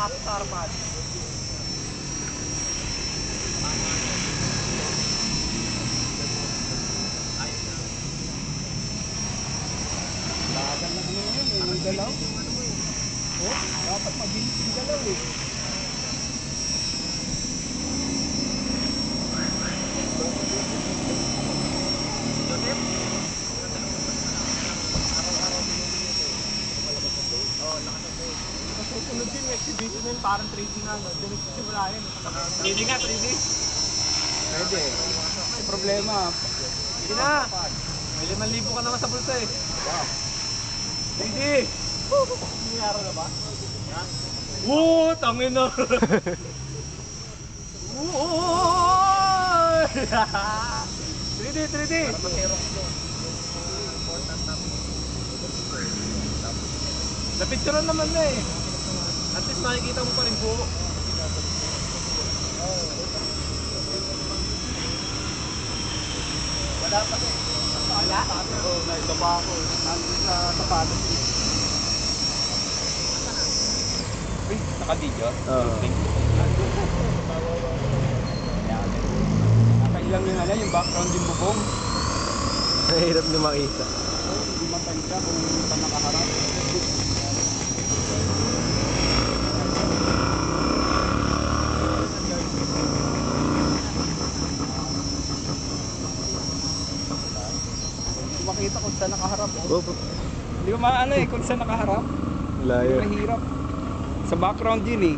nakapasok sa harapan. Lahat ng ano yun, yung galaw. Oh, dapat mabilis yung galaw eh. Joseph? Susunod din yung exhibition na yun, parang 3D na. Dinig simula yun. 3D nga, 3D. Pwede. May problema. Sige na. May 5,000 ka naman sa bulsa eh. Wow. 3D. Nangyari na ba? Ha? Oo, tangin na. Oo. 3D, 3D. Napicturean naman na eh. At least makikita mo pa rin buo. Wala pa eh. Wala? Oo, naitaba ako. Nandun sa sapatos eh. Uy, naka-video? Oo. Nakailang yung ano, yung background yung bubong. Mahirap na makita. Hindi matansya kung saan nakaharap. Hindi makita kung saan nakaharap. Hindi ko maano eh kung saan nakaharap. Layo. Mahirap. Sa background yun eh.